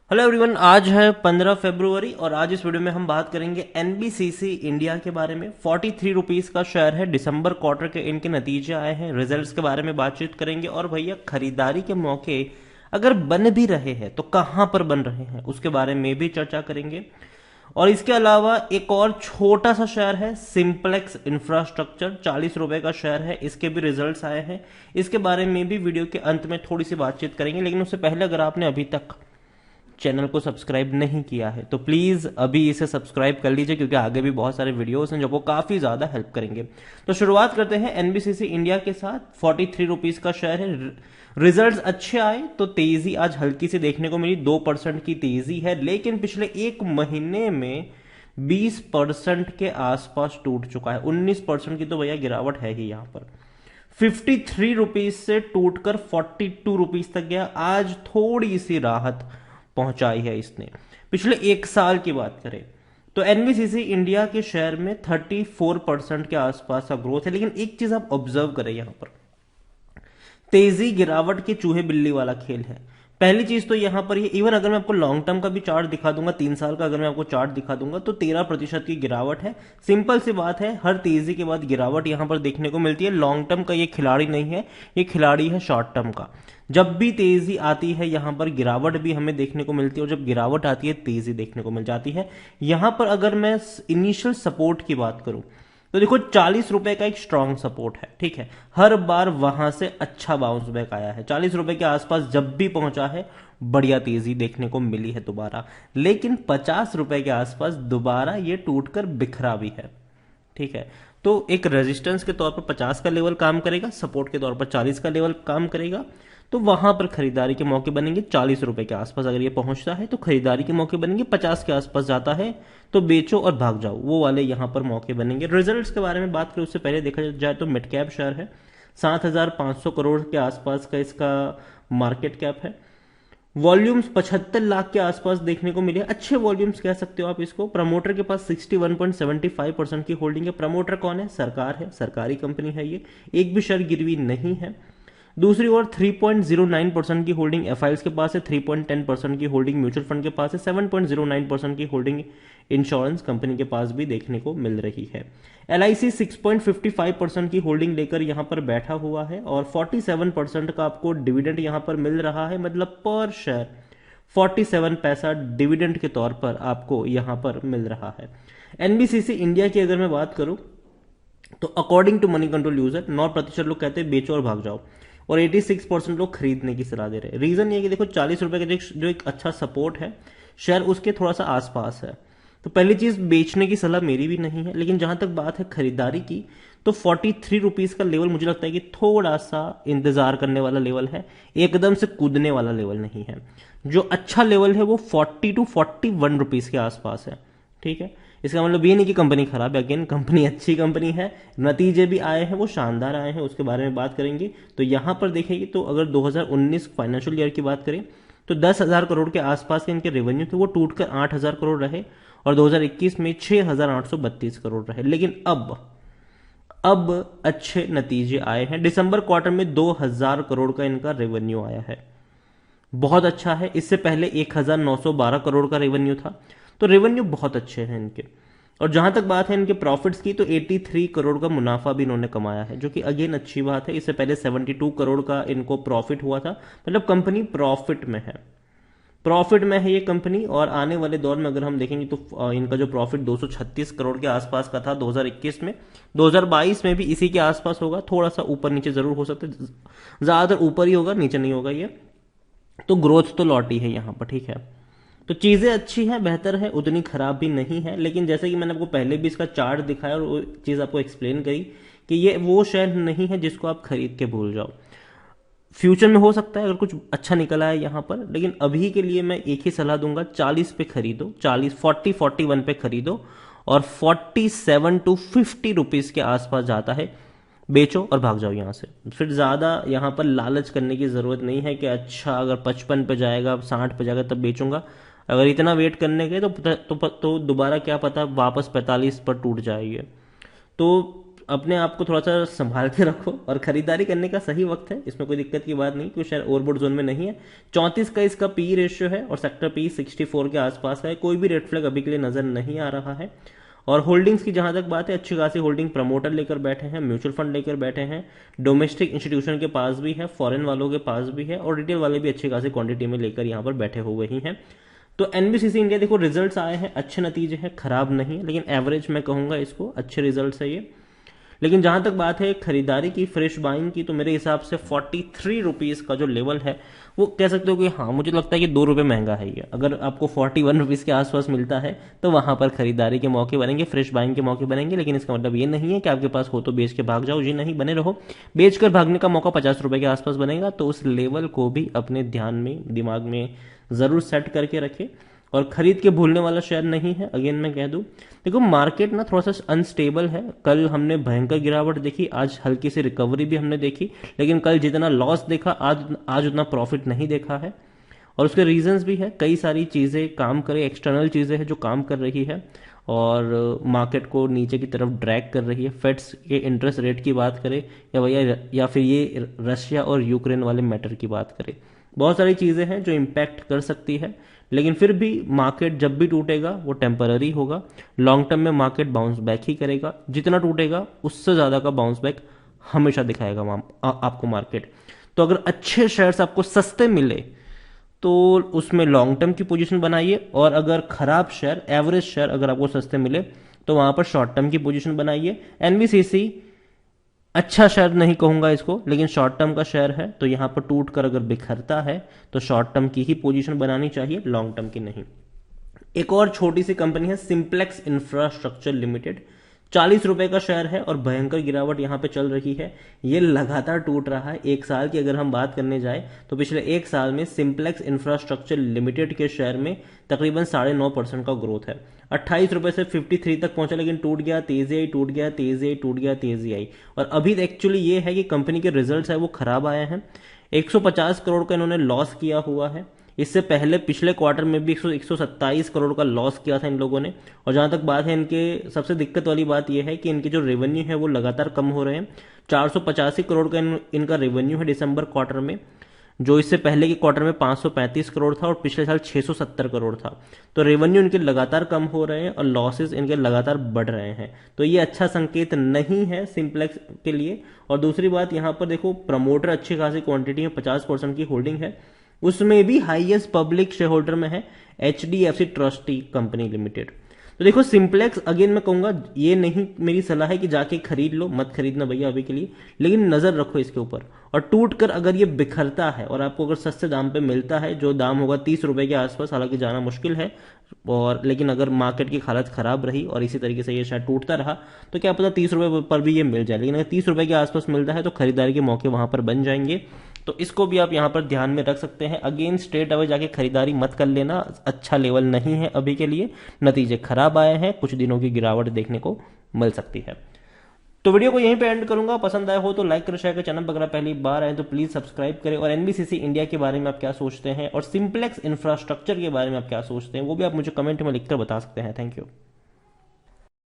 Hello everyone, आज है 15 फरवरी और आज इस वीडियो में हम बात करेंगे एनबीसीसी इंडिया के बारे में। 43 रुपीज़ का शेयर है। दिसंबर क्वार्टर के इनके नतीजे आए हैं, रिजल्ट्स के बारे में बातचीत करेंगे और भैया खरीदारी के मौके अगर बन भी रहे हैं तो कहां पर बन रहे हैं उसके बारे में भी चर्चा करेंगे। और इसके अलावा एक और छोटा सा शेयर है सिंप्लेक्स इंफ्रास्ट्रक्चर, 40 रुपए का शेयर है, इसके भी रिजल्ट्स आए हैं। इसके बारे में भी वीडियो के अंत में थोड़ी सी बातचीत करेंगे, लेकिन उससे पहले अगर आपने अभी तक चैनल को सब्सक्राइब नहीं किया है तो प्लीज अभी इसे सब्सक्राइब कर लीजिए, क्योंकि आगे भी बहुत सारे वीडियोस हैं जो आपको काफी ज्यादा हेल्प करेंगे। तो शुरुआत करते हैं एनबीसीसी इंडिया के साथ। 43 रुपीज का शेयर है। रिजल्ट्स अच्छे आए तो तेजी आज हल्की सी देखने को मिली, 2% की तेजी है, लेकिन पिछले एक महीने में 20% के आसपास टूट चुका है। 19% की तो भैया गिरावट है ही यहां पर। 53 रुपीज से टूटकर 42 रुपीज तक गया। आज थोड़ी सी राहत पहुंचाई है इसने। पिछले एक साल की बात करें तो एनबीसीसी इंडिया के शेयर में 34% के आसपास का ग्रोथ है। लेकिन एक चीज आप ऑब्जर्व करें, यहां पर तेजी गिरावट के चूहे बिल्ली वाला खेल है। पहली चीज तो यहां पर ये, इवन अगर मैं आपको लॉन्ग टर्म का भी चार्ट दिखा दूंगा, 3 साल का अगर मैं आपको चार्ट दिखा दूंगा तो 13% की गिरावट है। सिंपल सी बात है, हर तेजी के बाद गिरावट यहां पर देखने को मिलती है। लॉन्ग टर्म का ये खिलाड़ी नहीं है, ये खिलाड़ी है शॉर्ट टर्म का। जब भी तेजी आती है यहां पर गिरावट भी हमें देखने को मिलती है, और जब गिरावट आती है तेजी देखने को मिल जाती है। यहां पर अगर मैं इनिशियल सपोर्ट की बात करूं तो देखो 40 रुपए का एक स्ट्रांग सपोर्ट है, ठीक है। हर बार वहां से अच्छा बाउंस बैक आया है। 40 रुपए के आसपास जब भी पहुंचा है बढ़िया तेजी देखने को मिली है दोबारा। लेकिन 50 रुपए के आसपास दोबारा ये टूटकर बिखरा भी है, ठीक है। तो एक रेजिस्टेंस के तौर पर 50 का लेवल काम करेगा, सपोर्ट के तौर पर 40 का लेवल काम करेगा। तो वहां पर खरीदारी के मौके बनेंगे। 40 रुपए के आसपास अगर ये पहुंचता है तो खरीदारी के मौके बनेंगे। 50 के आसपास जाता है तो बेचो और भाग जाओ, वो वाले यहां पर मौके बनेंगे। रिजल्ट्स के बारे में बात करें उससे पहले देखा जाए तो मिड कैप शेयर है। 7,500 करोड़ के आसपास का इसका मार्केट कैप है। वॉल्यूम्स 75 लाख के आसपास देखने को मिले, अच्छे वॉल्यूम्स कह सकते हो आप इसको। प्रमोटर के पास 61.75% की होल्डिंग है। प्रमोटर कौन है? सरकार है, सरकारी कंपनी है ये। एक भी शेयर गिरवी नहीं है। दूसरी ओर 3.09% की होल्डिंग एफआईएल्स के पास है, 3.10% की होल्डिंग म्यूचुअल फंड के पास है, 7.09% की होल्डिंग इंश्योरेंस कंपनी के पास भी देखने को मिल रही है। एलआईसी 6.55% की होल्डिंग लेकर यहां पर बैठा हुआ है और 47% का आपको डिविडेंड यहां पर मिल रहा है। मतलब पर शेयर 47 पैसा डिविडेंड के तौर पर आपको यहां पर मिल रहा है। एनबीसीसी इंडिया की अगर मैं बात करूं तो according to Moneycontrol user 9% लोग कहते हैं बेचो और भाग जाओ, और 86% लोग खरीदने की सलाह दे रहे हैं। रीजन ये कि देखो 40 रुपए का जो एक अच्छा सपोर्ट है, शेयर उसके थोड़ा सा आसपास है। तो पहली चीज बेचने की सलाह मेरी भी नहीं है। लेकिन जहां तक बात है खरीदारी की तो 43 रुपीज का लेवल मुझे लगता है कि थोड़ा सा इंतजार करने वाला लेवल है, एकदम से कूदने वाला लेवल नहीं है। जो अच्छा लेवल है वो 40 to 41 रुपीज के आसपास है, ठीक है। इसका मतलब ये नहीं कि कंपनी खराब है, अगेन कंपनी अच्छी कंपनी है, नतीजे भी आए हैं वो शानदार आए हैं, उसके बारे में बात करेंगे। तो यहां पर देखेंगे तो अगर 2019 फाइनेंशियल ईयर की बात करें तो 10,000 करोड़ के आसपास के इनके रेवेन्यू थे, वो टूटकर 8,000 करोड़ रहे और 2021 में 6,832 करोड़ रहे। लेकिन अब अच्छे नतीजे आए हैं। दिसंबर क्वार्टर में 2,000 करोड़ का इनका रेवेन्यू आया है, बहुत अच्छा है। इससे पहले 1,912 करोड़ का रेवेन्यू था। तो रेवेन्यू बहुत अच्छे हैं इनके। और जहां तक बात है इनके प्रॉफिट्स की तो 83 करोड़ का मुनाफा भी इन्होंने कमाया है, जो कि अगेन अच्छी बात है। इससे पहले 72 करोड़ का इनको प्रॉफिट हुआ था। मतलब कंपनी प्रॉफिट में है, प्रॉफिट में है ये कंपनी। और आने वाले दौर में अगर हम देखेंगे तो इनका जो प्रॉफिट 236 करोड़ के आसपास का था 2021 में, 2022 में भी इसी के आसपास होगा। थोड़ा सा ऊपर नीचे जरूर हो सकता है, ज्यादातर ऊपर ही होगा, नीचे नहीं होगा ये। तो ग्रोथ तो लौटी है यहां पर, ठीक है। तो चीजें अच्छी हैं, बेहतर है, उतनी खराब भी नहीं है। लेकिन जैसे कि मैंने आपको पहले भी इसका चार्ट दिखाया और वो चीज आपको एक्सप्लेन करी कि ये वो शेयर नहीं है जिसको आप खरीद के भूल जाओ। फ्यूचर में हो सकता है अगर कुछ अच्छा निकला है यहां पर, लेकिन अभी के लिए मैं एक ही सलाह दूंगा, 40 पे खरीदो, 41 पे खरीदो और 47 to 50 रुपीज के आसपास जाता है बेचो और भाग जाओ यहां से। फिर ज्यादा यहां पर लालच करने की जरूरत नहीं है कि अच्छा अगर 55 पे जाएगा, 60 पे जाएगा तब बेचूंगा। अगर इतना वेट करने के तो दोबारा क्या पता वापस 45 पर टूट जाएगी। तो अपने आप को थोड़ा सा संभाल के रखो और खरीदारी करने का सही वक्त है, इसमें कोई दिक्कत की बात नहीं, क्योंकि शेयर ओवरबॉट जोन में नहीं है। 34 का इसका पी रेशियो है और सेक्टर पी 64 के आसपास है। कोई भी रेड फ्लैग अभी के लिए नजर नहीं आ रहा है। और होल्डिंग्स की जहां तक बात है, अच्छी खासी होल्डिंग प्रमोटर लेकर बैठे हैं, म्यूचुअल फंड लेकर बैठे हैं, डोमेस्टिक इंस्टीट्यूशन के पास भी है, फॉरेन वालों के पास भी है, और रिटेल वाले भी अच्छी खासी क्वांटिटी में लेकर यहां पर बैठे हुए ही हैं। तो एनबीसीसी इंडिया देखो, रिजल्ट्स आए हैं, अच्छे नतीजे हैं, खराब नहीं, लेकिन एवरेज मैं कहूंगा इसको, अच्छे रिजल्ट्स है ये। लेकिन जहां तक बात है खरीदारी की, फ्रेश बाइंग की, तो मेरे हिसाब से 43 रुपीज का जो लेवल है वो कह सकते हो कि हाँ, मुझे लगता है कि 2 रुपये महंगा है ये। अगर आपको 41 रुपीज के आसपास मिलता है तो वहां पर खरीदारी के मौके बनेंगे, फ्रेश बाइंग के मौके बनेंगे। लेकिन इसका मतलब ये नहीं है कि आपके पास हो तो बेच के भाग जाओ, जी नहीं, बने रहो। बेचकर भागने का मौका 50 रुपए के आसपास बनेगा, तो उस लेवल को भी अपने ध्यान में, दिमाग में जरूर सेट करके रखे। और खरीद के भूलने वाला शेयर नहीं है, अगेन मैं कह दूं। देखो मार्केट ना थोड़ा सा अनस्टेबल है, कल हमने भयंकर गिरावट देखी, आज हल्की सी रिकवरी भी हमने देखी, लेकिन कल जितना लॉस देखा आज उतना प्रॉफिट नहीं देखा है। और उसके रीजंस भी है, कई सारी चीजें काम करे, एक्सटर्नल चीजें हैं जो काम कर रही है और मार्केट को नीचे की तरफ ड्रैग कर रही है। फेड्स के इंटरेस्ट रेट की बात करें या फिर ये रशिया और यूक्रेन वाले मैटर की बात करें, बहुत सारी चीजें हैं जो इम्पैक्ट कर सकती है। लेकिन फिर भी मार्केट जब भी टूटेगा वो टेम्पररी होगा, लॉन्ग टर्म में मार्केट बाउंस बैक ही करेगा। जितना टूटेगा उससे ज्यादा का बाउंस बैक हमेशा दिखाएगा आपको मार्केट। तो अगर अच्छे शेयर्स आपको सस्ते मिले तो उसमें लॉन्ग टर्म की पोजीशन बनाइए, और अगर खराब शेयर, एवरेज शेयर अगर आपको सस्ते मिले तो वहां पर शॉर्ट टर्म की पोजीशन बनाइए। एनबीसीसी अच्छा शेयर नहीं कहूंगा इसको, लेकिन शॉर्ट टर्म का शेयर है, तो यहां पर टूट कर अगर बिखरता है तो शॉर्ट टर्म की ही पोजीशन बनानी चाहिए, लॉन्ग टर्म की नहीं। एक और छोटी सी कंपनी है सिंप्लेक्स इंफ्रास्ट्रक्चर लिमिटेड, 40 रुपए का शेयर है और भयंकर गिरावट यहां पे चल रही है। ये लगातार टूट रहा है। एक साल की अगर हम बात करने जाए तो पिछले एक साल में सिंप्लेक्स इंफ्रास्ट्रक्चर लिमिटेड के शेयर में तकरीबन 9.5% का ग्रोथ है। 28 रुपए से 53 तक पहुंचा, लेकिन टूट गया, तेजी आई, टूट गया, तेजी आई, टूट गया, तेजी आई। और अभी एक्चुअली ये है कि कंपनी के रिजल्ट्स है वो खराब आए हैं। 150 करोड़ का इन्होंने लॉस किया हुआ है। इससे पहले पिछले क्वार्टर में भी 127 करोड़ का लॉस किया था इन लोगों ने। और जहां तक बात है, इनके सबसे दिक्कत वाली बात यह है कि इनके जो रेवेन्यू है वो लगातार कम हो रहे हैं। 485 करोड़ का इनका रेवेन्यू है दिसंबर क्वार्टर में, जो इससे पहले के क्वार्टर में 535 करोड़ था और पिछले साल 670 करोड़ था। तो रेवेन्यू इनके लगातार कम हो रहे हैं और लॉसेस इनके लगातार बढ़ रहे हैं। तो ये अच्छा संकेत नहीं है सिंप्लेक्स के लिए। और दूसरी बात, यहां पर देखो प्रमोटर अच्छी खासी क्वांटिटी में 50% की होल्डिंग है, उसमें भी हाईएस्ट पब्लिक शेयर होल्डर में है एचडीएफसी ट्रस्टी कंपनी लिमिटेड। तो देखो सिंप्लेक्स, अगेन मैं कहूंगा, ये नहीं मेरी सलाह है कि जाके खरीद लो, मत खरीदना भैया अभी के लिए, लेकिन नजर रखो इसके ऊपर। और टूट कर अगर ये बिखरता है और आपको अगर सस्ते दाम पे मिलता है, जो दाम होगा 30 रुपए के आसपास, हालांकि जाना मुश्किल है, और लेकिन अगर मार्केट की हालत खराब रही और इसी तरीके से ये शायद टूटता रहा तो क्या पता 30 रुपए पर भी ये मिल जाए। लेकिन अगर 30 रुपए के आसपास मिलता है तो खरीदारी के मौके वहां पर बन जाएंगे। तो इसको भी आप यहां पर ध्यान में रख सकते हैं। अगेन स्ट्रेट अवे जाके खरीदारी मत कर लेना, अच्छा लेवल नहीं है अभी के लिए, नतीजे खराब आए हैं, कुछ दिनों की गिरावट देखने को मिल सकती है। तो वीडियो को यहीं पे एंड करूंगा। पसंद आया हो तो लाइक करें, शेयर करें, चैनल वगैरह पहली बार आए तो प्लीज सब्सक्राइब करें। और एनबीसीसी इंडिया के बारे में आप क्या सोचते हैं और सिंप्लेक्स इंफ्रास्ट्रक्चर के बारे में आप क्या सोचते हैं वो भी आप मुझे कमेंट में लिखकर बता सकते हैं। Thank you.